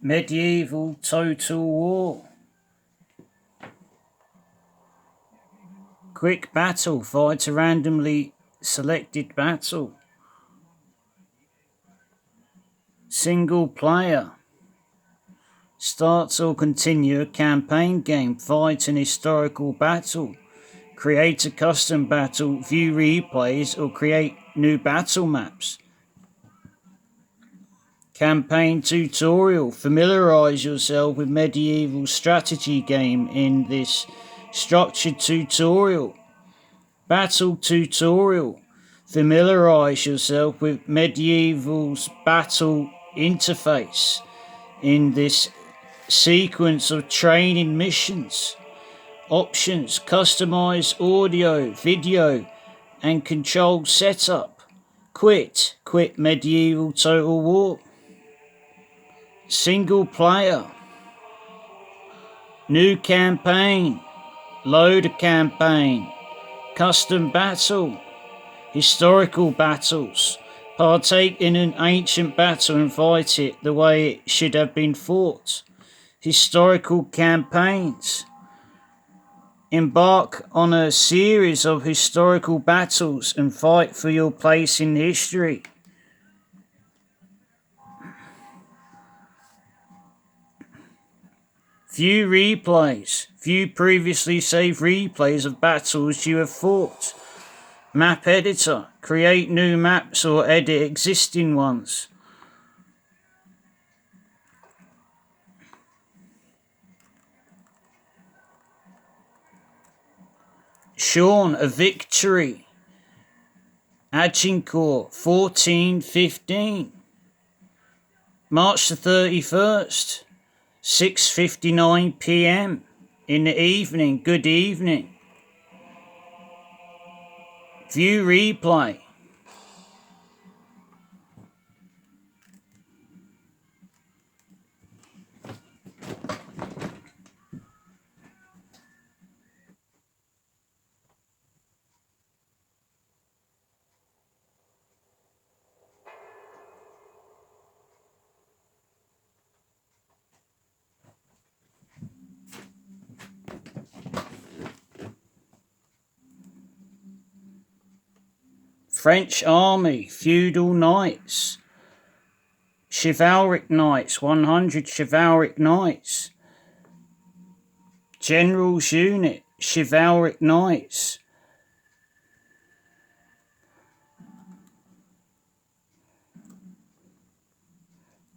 Medieval total war. Quick battle, fight a randomly selected battle. Single player. Start or continue a campaign game, fight an historical battle. Create a custom battle, view replays, or create new battle maps. Campaign tutorial. Familiarize yourself with medieval strategy game in this structured tutorial. Battle tutorial. Familiarize yourself with medieval's battle interface in this sequence of training missions. Options. Customize audio, video, and control setup. Quit medieval total war. Single player. New campaign. Load a campaign. Custom battle. Historical battles. Partake in an ancient battle and fight it the way it should have been fought. Historical campaigns. Embark on a series of historical battles and fight for your place in history. View replays. View previously saved replays of battles you have fought. Map editor. Create new maps or edit existing ones. Sean, a victory. Agincourt, 1415. March the 31st. 6:59 p.m. in the evening. Good evening. View replay. French army, feudal knights, chivalric knights, 100 chivalric knights, general's unit, chivalric knights,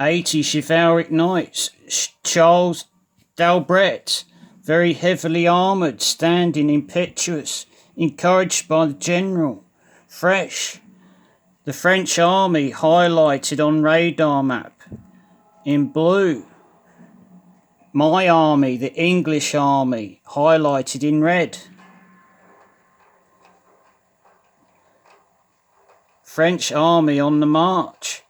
'80 chivalric knights, Charles d'Albret, very heavily armoured, standing impetuous, encouraged by the general. Fresh. The French army highlighted on radar map in blue. My army, the English army, highlighted in red. French army on the march.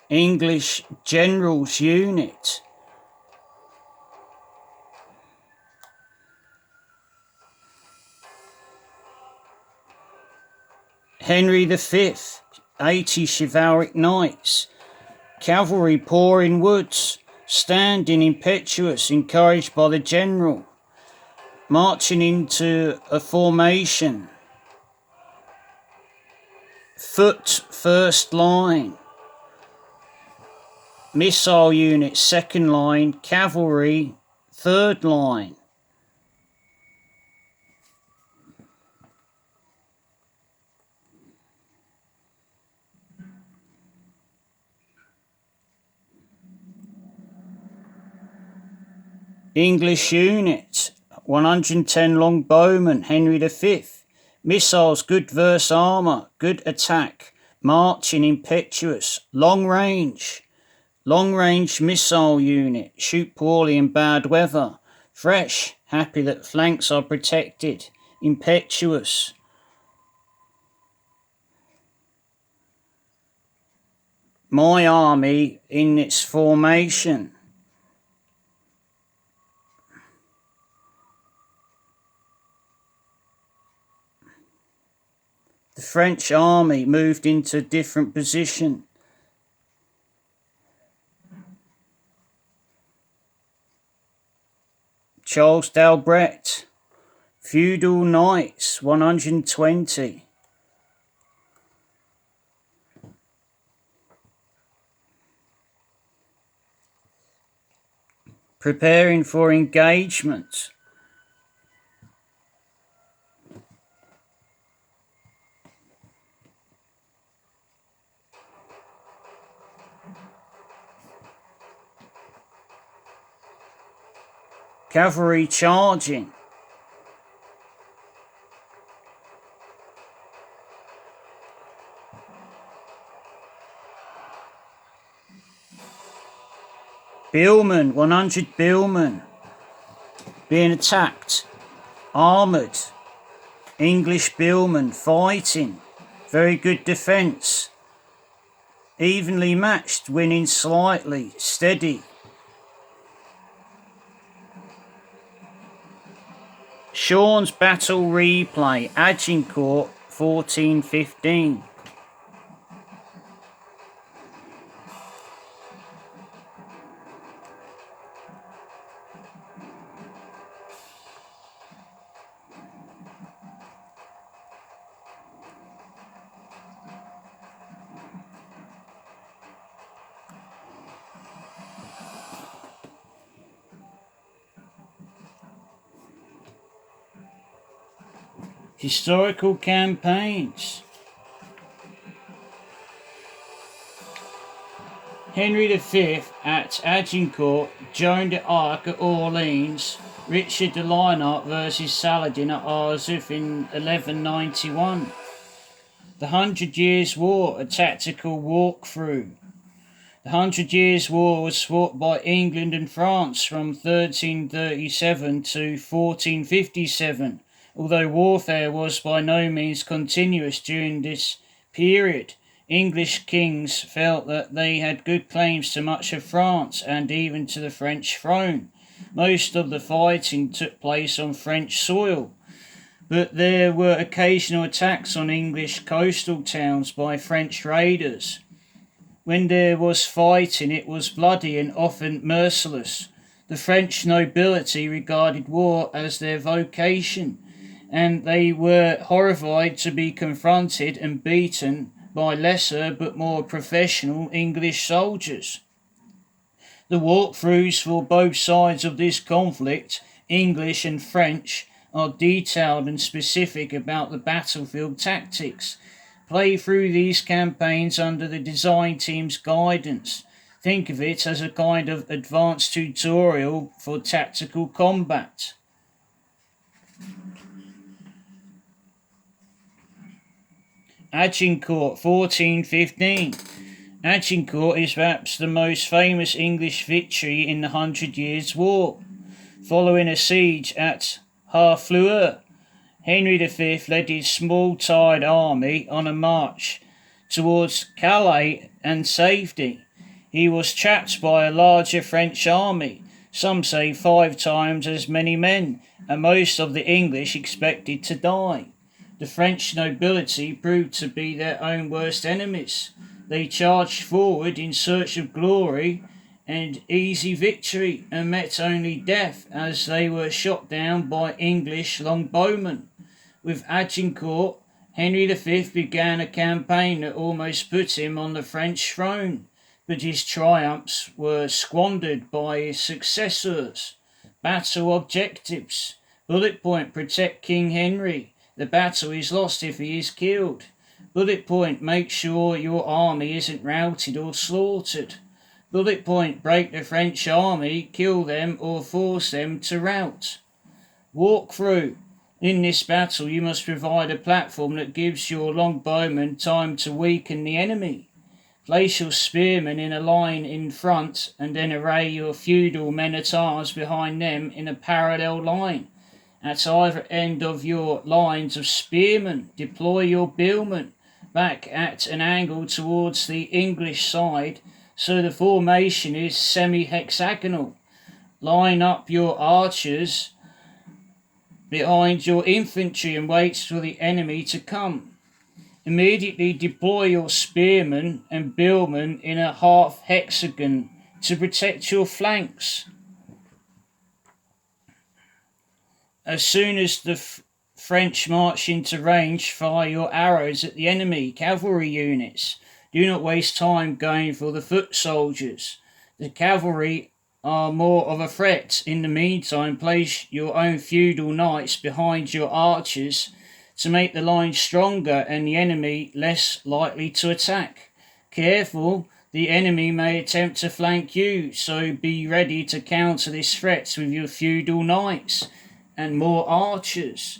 English general's unit. Henry V, 80 chivalric knights, cavalry pouring woods, standing impetuous, encouraged by the general, marching into a formation. Foot first line. Missile unit second line, cavalry third line. English unit, 110 longbowmen, Henry V. Missiles, good verse armour, good attack, marching impetuous, long range missile unit, shoot poorly in bad weather. Fresh, happy that flanks are protected, impetuous. My army in its formation. The French army moved into a different position. Charles d'Albret, Feudal Knights, 120. Preparing for engagement. Cavalry charging. Billmen, 100 billmen being attacked. Armoured. English billmen fighting. Very good defence. Evenly matched, winning slightly. Steady. Sean's battle replay. Agincourt, 1415. Historical campaigns. Henry V at Agincourt, Joan d'Arc at Orleans, Richard de Lionart versus Saladin at Arzuf in 1191. The 100 Years' War, a tactical walkthrough. The 100 Years' War was fought by England and France from 1337 to 1457. Although warfare was by no means continuous during this period, English kings felt that they had good claims to much of France and even to the French throne. Most of the fighting took place on French soil, but there were occasional attacks on English coastal towns by French raiders. When there was fighting, it was bloody and often merciless. The French nobility regarded war as their vocation, and they were horrified to be confronted and beaten by lesser but more professional English soldiers. The walkthroughs for both sides of this conflict, English and French, are detailed and specific about the battlefield tactics. Play through these campaigns under the design team's guidance. Think of it as a kind of advanced tutorial for tactical combat. Agincourt, 1415. Agincourt is perhaps the most famous English victory in the 100 Years' War. Following a siege at Harfleur, Henry V led his small-tired army on a march towards Calais and safety. He was trapped by a larger French army, some say 5 times as many men, and most of the English expected to die. The French nobility proved to be their own worst enemies. They charged forward in search of glory and easy victory and met only death as they were shot down by English longbowmen. With Agincourt, Henry V began a campaign that almost put him on the French throne, but his triumphs were squandered by his successors. Battle objectives. Bullet point: protect King Henry. The battle is lost if he is killed. Bullet point: make sure your army isn't routed or slaughtered. Bullet point: break the French army, kill them or force them to rout. Walkthrough. In this battle you must provide a platform that gives your longbowmen time to weaken the enemy. Place your spearmen in a line in front and then array your feudal men-at-arms behind them in a parallel line. At either end of your lines of spearmen, deploy your billmen back at an angle towards the English side so the formation is semi-hexagonal. Line up your archers behind your infantry and wait for the enemy to come. Immediately deploy your spearmen and billmen in a half hexagon to protect your flanks. As soon as the French march into range, fire your arrows at the enemy cavalry units. Do not waste time going for the foot soldiers. The cavalry are more of a threat. In the meantime, place your own feudal knights behind your archers to make the line stronger and the enemy less likely to attack. Careful, the enemy may attempt to flank you, so be ready to counter this threat with your feudal knights and more archers.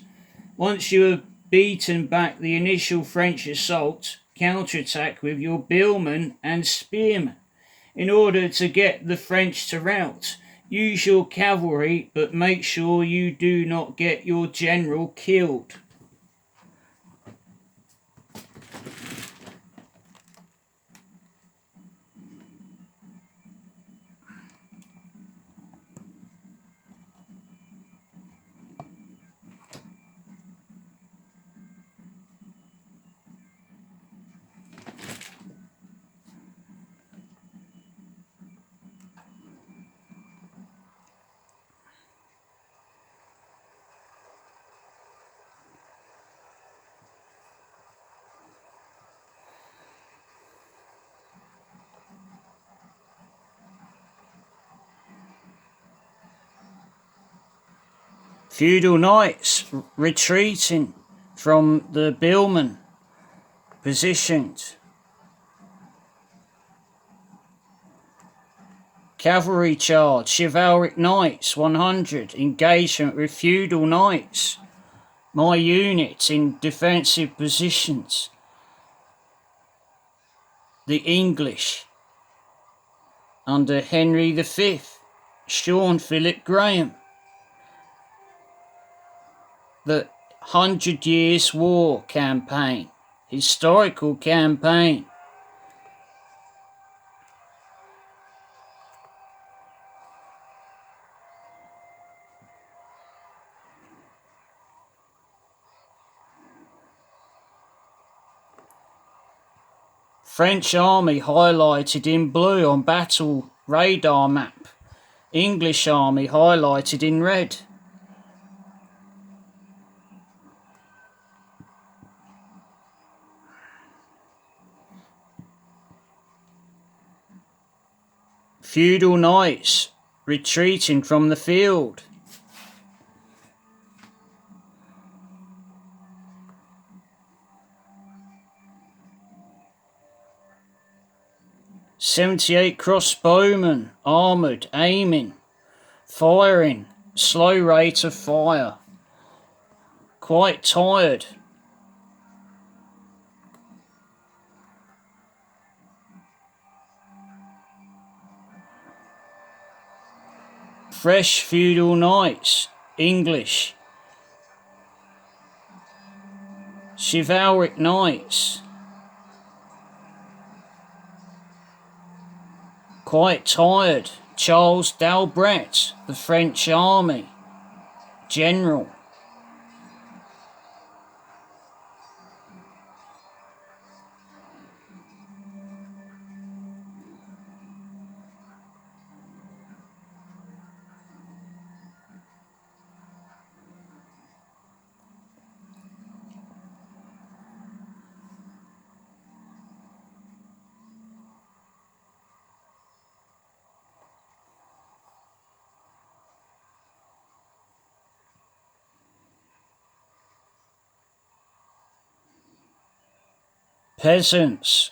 Once you have beaten back the initial French assault, counterattack with your billmen and spearmen. In order to get the French to rout, use your cavalry, but make sure you do not get your general killed. Feudal knights retreating from the billmen, positioned. Cavalry charge, chivalric knights 100, engagement with feudal knights. My units in defensive positions. The English under Henry V, Sean Philip Graham. The 100 Years' War campaign, historical campaign. French army highlighted in blue on battle radar map. English army highlighted in red. Feudal knights retreating from the field. "78 crossbowmen, armoured, aiming, firing, slow rate of fire. Quite tired. Fresh feudal knights, English. Chivalric knights. Quite tired. Charles d'Albret, the French army. General. Peasants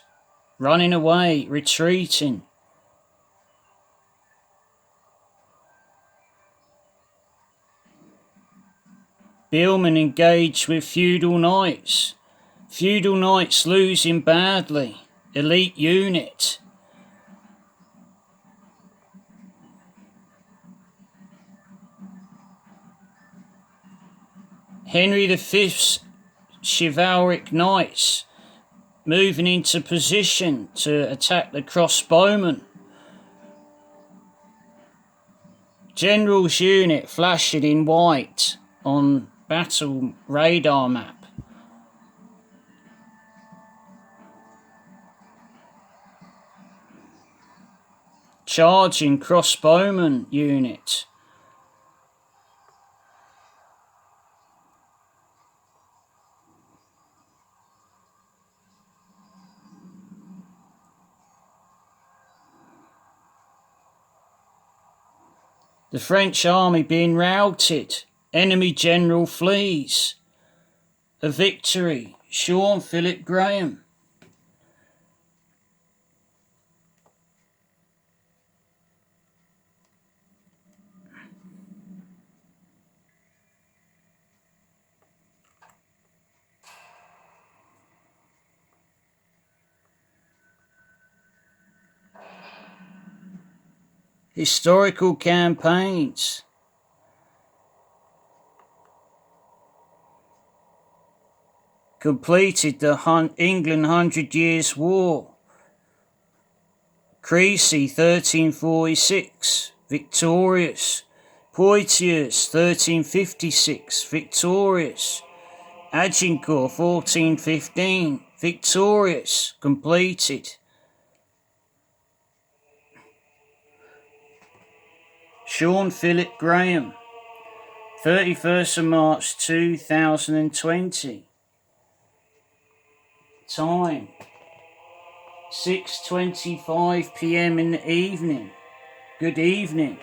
running away, retreating. Billmen engaged with feudal knights. Feudal knights losing badly. Elite unit. Henry V's chivalric knights moving into position to attack the crossbowmen. General's unit flashing in white on battle radar map. charging crossbowman unit. The French army being routed. Enemy general flees. A victory. Sean Philip Graham. Historical campaigns. Completed the England 100 Years' War. Crecy 1346, victorious. Poitiers 1356, victorious. Agincourt 1415, victorious, completed. Sean Philip Graham, 31st of March 2020. Time 6:25 p.m. in the evening. Good evening.